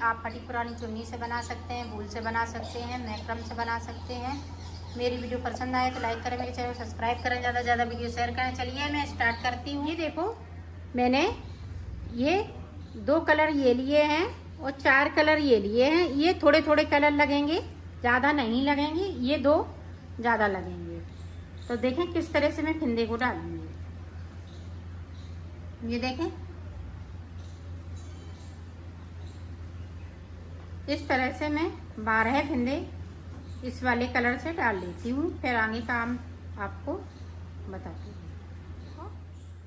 आप फटी पुरानी चुन्नी से बना सकते हैं, वूल से बना सकते हैं, मैक्रम से बना सकते हैं। मेरी वीडियो पसंद आए तो लाइक करें, मेरे चैनल को सब्सक्राइब करें, ज़्यादा से ज़्यादा वीडियो शेयर करें। चलिए मैं स्टार्ट करती हूँ। ये देखो मैंने ये 2 कलर ये लिए हैं और 4 कलर ये लिए हैं। ये थोड़े थोड़े कलर लगेंगे, ज़्यादा नहीं लगेंगे, ये 2 ज़्यादा लगेंगे। तो देखें किस तरह से मैं फिंदे को डालूंगी। ये देखें इस तरह से मैं 12 फिंदे इस वाले कलर से डाल लेती हूँ, फिर आगे काम आपको बताती हूँ।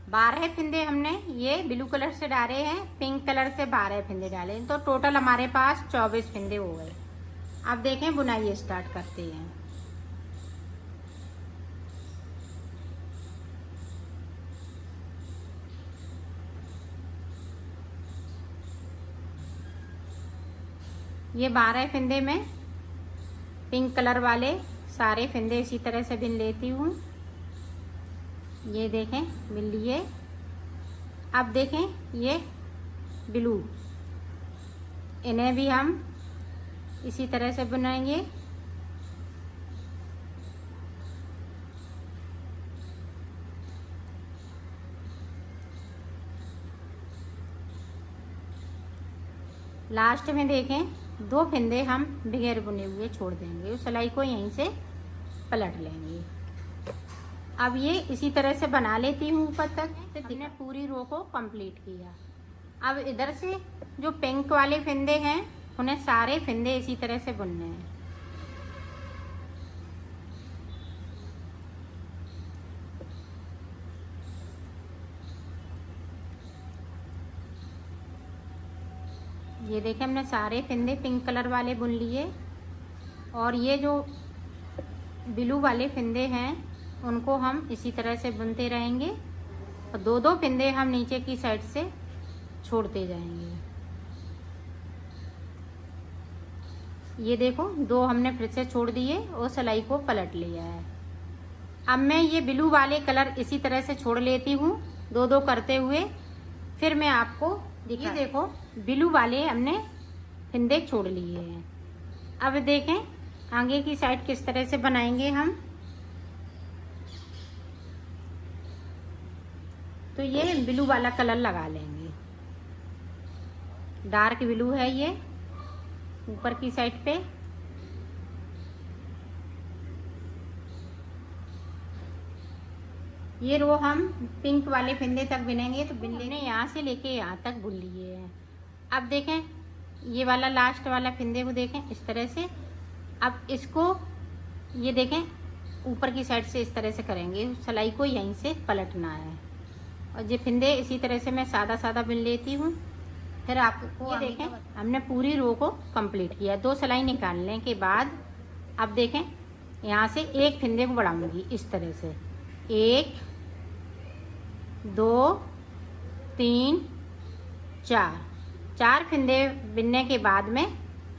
12 फिंदे हमने ये ब्लू कलर से डाले हैं, पिंक कलर से 12 फिंदे डाले, तो टोटल हमारे पास 24 फिंदे हो गए। अब देखें बुनाई स्टार्ट करते हैं। ये 12 फिंदे में पिंक कलर वाले सारे फिंदे इसी तरह से बिन लेती हूँ। ये देखें बिन लिए। अब देखें ये ब्लू, इन्हें भी हम इसी तरह से बुनाएंगे। लास्ट में देखें 2 फिंदे हम बगैर बुने हुए छोड़ देंगे, उस सिलाई को यहीं से पलट लेंगे। अब ये इसी तरह से बना लेती हूँ ऊपर तक। तो हमने पूरी रो को कंप्लीट किया। अब इधर से जो पिंक वाले फिंदे हैं उन्हें सारे फिंदे इसी तरह से बुनने हैं। ये देखें हमने सारे फिंदे पिंक कलर वाले बुन लिए और ये जो ब्लू वाले फिंदे हैं उनको हम इसी तरह से बुनते रहेंगे और 2-2 फिंदे हम नीचे की साइड से छोड़ते जाएंगे। ये देखो 2 हमने फिर से छोड़ दिए और सिलाई को पलट लिया है। अब मैं ये ब्लू वाले कलर इसी तरह से छोड़ लेती हूँ 2-2 करते हुए, फिर मैं आपको ये देखो ब्लू वाले हमने फिंदे छोड़ लिए हैं। अब देखें आगे की साइड किस तरह से बनाएंगे हम। तो ये ब्लू वाला कलर लगा लेंगे, डार्क ब्लू है ये ऊपर की साइड पे। ये रो हम पिंक वाले फिंदे तक बुनेंगे, तो बिन लेने यहाँ से लेके यहाँ तक बुन लिए हैं। अब देखें ये वाला लास्ट वाला फिंदे को देखें इस तरह से। अब इसको ये देखें ऊपर की साइड से इस तरह से करेंगे, सिलाई को यहीं से पलटना है। और ये फिंदे इसी तरह से मैं सादा सादा बुन लेती हूँ। फिर आपको ये देखें हमने पूरी रो को कंप्लीट किया। 2 सिलाई निकालने के बाद अब देखें यहाँ से एक फिंदे को बढ़ाऊंगी इस तरह से, 1 2 3 4 फिंदे बिनने के बाद में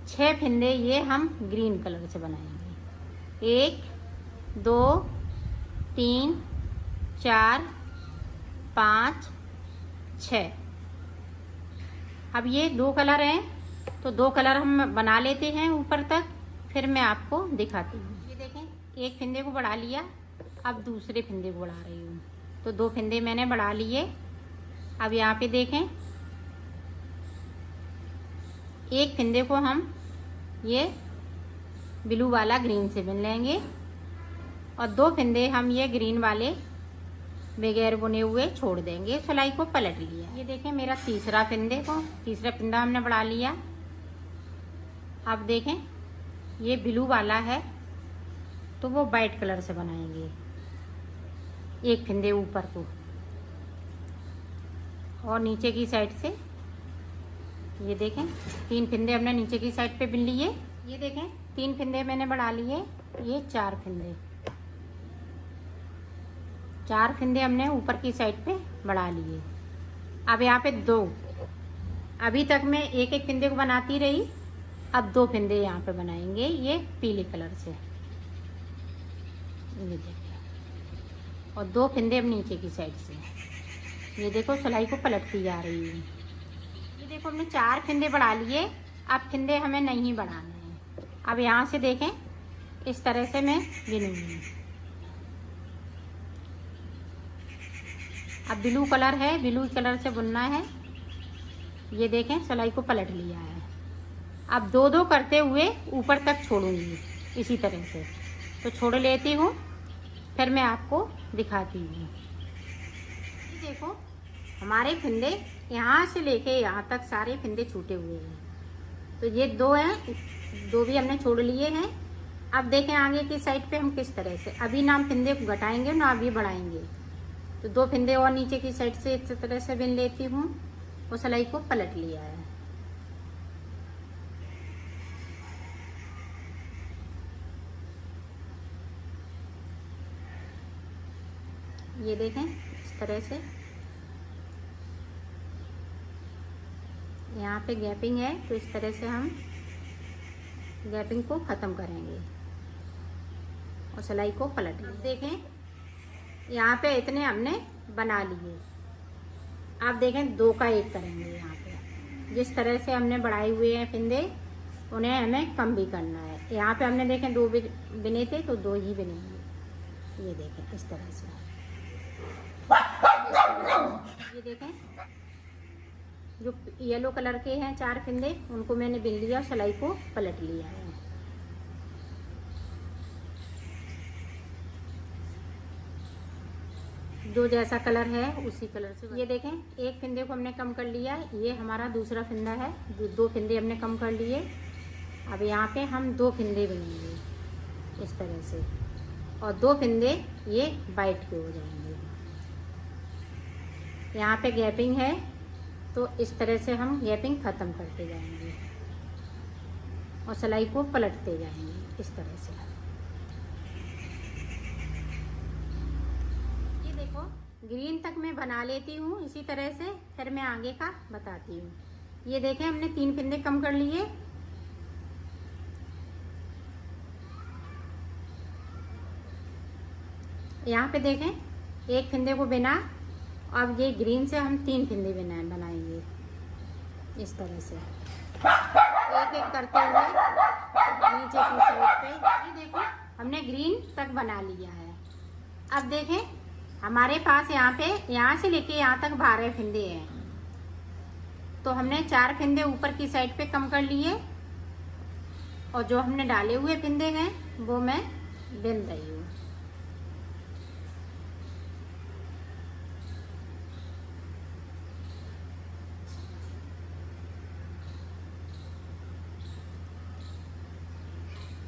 6 फिंदे ये हम ग्रीन कलर से बनाएंगे। 1 2 3 4 5 6। अब ये 2 कलर हैं तो 2 कलर हम बना लेते हैं ऊपर तक, फिर मैं आपको दिखाती हूँ। ये देखें एक फिंदे को बढ़ा लिया, अब दूसरे फिंदे को बढ़ा रही हूँ। तो 2 फिंदे मैंने बढ़ा लिए। अब यहाँ पे देखें एक फिंदे को हम ये ब्लू वाला ग्रीन से बुन लेंगे और 2 फिंदे हम ये ग्रीन वाले बगैर बुने हुए छोड़ देंगे। सिलाई को पलट लिया। ये देखें मेरा तीसरा फिंदा हमने बढ़ा लिया। अब देखें ये ब्लू वाला है तो वो वाइट कलर से बनाएंगे, एक फिंदे ऊपर को और नीचे की साइड से। ये देखें 3 फिंदे हमने नीचे की साइड पे बिन लिए। ये देखें 3 फिंदे मैंने बढ़ा लिए, ये 4 फिंदे हमने ऊपर की साइड पे बढ़ा लिए। अब यहाँ पे 2, अभी तक मैं एक एक फिंदे को बनाती रही, अब 2 फिंदे यहाँ पे बनाएंगे ये पीले कलर से। ये देखिए, और 2 फिंदे अब नीचे की साइड से। ये देखो सिलाई को पलटती जा रही है। ये देखो हमने 4 फिंदे बढ़ा लिए अब फिंदे हमें नहीं बढ़ाने हैं। अब यहाँ से देखें, इस तरह से मैं बिनूंगी। अब ब्लू कलर है, ब्लू कलर से बुनना है। ये देखें, सिलाई को पलट लिया है। अब दो दो करते हुए ऊपर तक छोड़ूंगी इसी तरह से। तो छोड़ लेती हूँ, फिर मैं आपको दिखाती हूँ। देखो, हमारे फिंदे यहाँ से लेके यहाँ तक सारे फिंदे छूटे हुए हैं। तो ये दो हैं, दो भी हमने छोड़ लिए हैं। अब देखें आगे की साइड पे हम किस तरह से, अभी ना हम फिंदे को घटाएंगे ना अभी बढ़ाएंगे। तो दो फिंदे और नीचे की साइड से इस तरह से बिन लेती हूँ और सिलाई को पलट लिया है। ये देखें, इस तरह से यहाँ पे गैपिंग है, तो इस तरह से हम गैपिंग को ख़त्म करेंगे और सिलाई को पलट लेंगे। देखें, यहाँ पे इतने हमने बना लिए। आप देखें, दो का एक करेंगे। यहाँ पे जिस तरह से हमने बढ़ाए हुए हैं फिंदे, उन्हें हमें कम भी करना है। यहाँ पे हमने देखें दो बिने थे, तो दो ही बिनेंगे। ये देखें, इस तरह से। ये देखें, जो येलो कलर के हैं 4 फिंदे, उनको मैंने बिन लिया, सिलाई को पलट लिया है। जो जैसा कलर है उसी कलर से। ये देखें, एक फिंदे को हमने कम कर लिया। ये हमारा दूसरा फिंदा है, दो फिंदे हमने कम कर लिए। अब यहाँ पे हम 2 फिंदे बिनेंगे इस तरह से, और 2 फिंदे ये वाइट के हो जाएंगे। यहाँ पे गैपिंग है, तो इस तरह से हम गैपिंग ख़त्म करते जाएंगे और सिलाई को पलटते जाएंगे इस तरह से। ये देखो, ग्रीन तक मैं बना लेती हूँ इसी तरह से, फिर मैं आगे का बताती हूँ। ये देखें, हमने 3 फिंदे कम कर लिए। यहाँ पे देखें, एक फिंदे को बिना। अब ये ग्रीन से हम 3 फिंदे बनाएंगे इस तरह से, एक एक करते हुए नीचे की साइड पे। ये देखो, हमने ग्रीन तक बना लिया है। अब देखें, हमारे पास यहाँ से लेके यहाँ तक 12 फिंदे हैं। तो हमने 4 फिंदे ऊपर की साइड पे कम कर लिए, और जो हमने डाले हुए फिंदे हैं वो मैं बिन रही हूँ।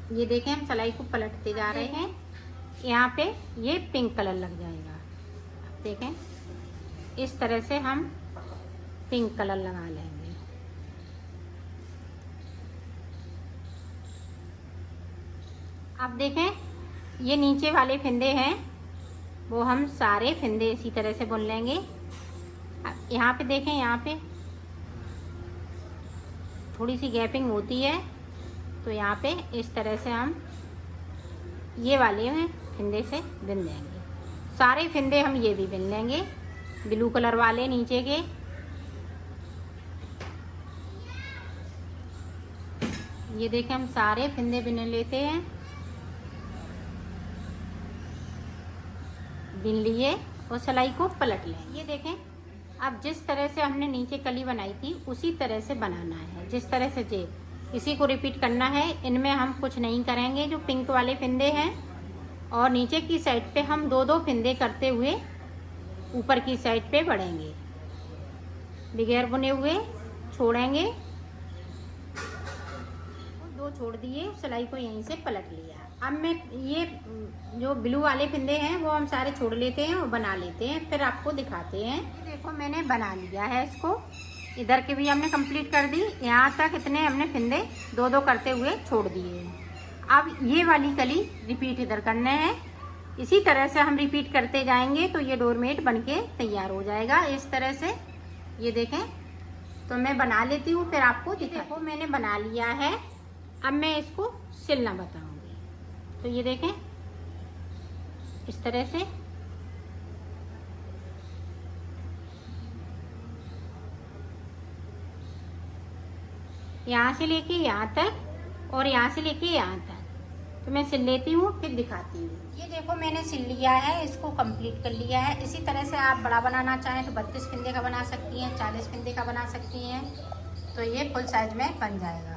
ये देखें, हम सिलाई को पलटते जा रहे हैं। यहाँ पे ये पिंक कलर लग जाएगा। देखें, इस तरह से हम पिंक कलर लगा लेंगे। अब देखें, ये नीचे वाले फिंदे हैं, वो हम सारे फिंदे इसी तरह से बुन लेंगे। यहाँ पे देखें, यहाँ पे थोड़ी सी गैपिंग होती है, तो यहाँ पे इस तरह से हम ये वाले में फिंदे से बिन देंगे। सारे फिंदे हम ये भी बिन लेंगे, ब्लू कलर वाले नीचे के। ये देखें, हम सारे फिंदे बिन लेते हैं, बिन लिए और सिलाई को पलट लें। ये देखें, अब जिस तरह से हमने नीचे कली बनाई थी उसी तरह से बनाना है, जिस तरह से जे इसी को रिपीट करना है। इनमें हम कुछ नहीं करेंगे। जो पिंक वाले फिंदे हैं और नीचे की साइड पे हम 2-2 फिंदे करते हुए ऊपर की साइड पे बढ़ेंगे, बगैर बुने हुए छोड़ेंगे। 2 छोड़ दिए, सिलाई को यहीं से पलट लिया। अब मैं ये जो ब्लू वाले फिंदे हैं वो हम सारे छोड़ लेते हैं और बना लेते हैं, फिर आपको दिखाते हैं। देखो, मैंने बना लिया है इसको। इधर के भी हमने कंप्लीट कर दी। यहाँ तक इतने हमने फिंदे 2-2 करते हुए छोड़ दिए। अब ये वाली कली रिपीट इधर करने हैं। इसी तरह से हम रिपीट करते जाएंगे तो ये डोरमेट बनके तैयार हो जाएगा इस तरह से। ये देखें, तो मैं बना लेती हूँ, फिर आपको देखो मैंने बना लिया है। अब मैं इसको सिलना बताऊंगी। तो ये देखें, इस तरह से यहाँ से लेके यहाँ तक और यहाँ से लेके यहाँ तक। तो मैं सिल लेती हूँ फिर दिखाती हूँ। ये देखो मैंने सिल लिया है, इसको कंप्लीट कर लिया है। इसी तरह से आप बड़ा बनाना चाहें तो 32 फंदे का बना सकती हैं, 40 फंदे का बना सकती हैं, तो ये फुल साइज में बन जाएगा।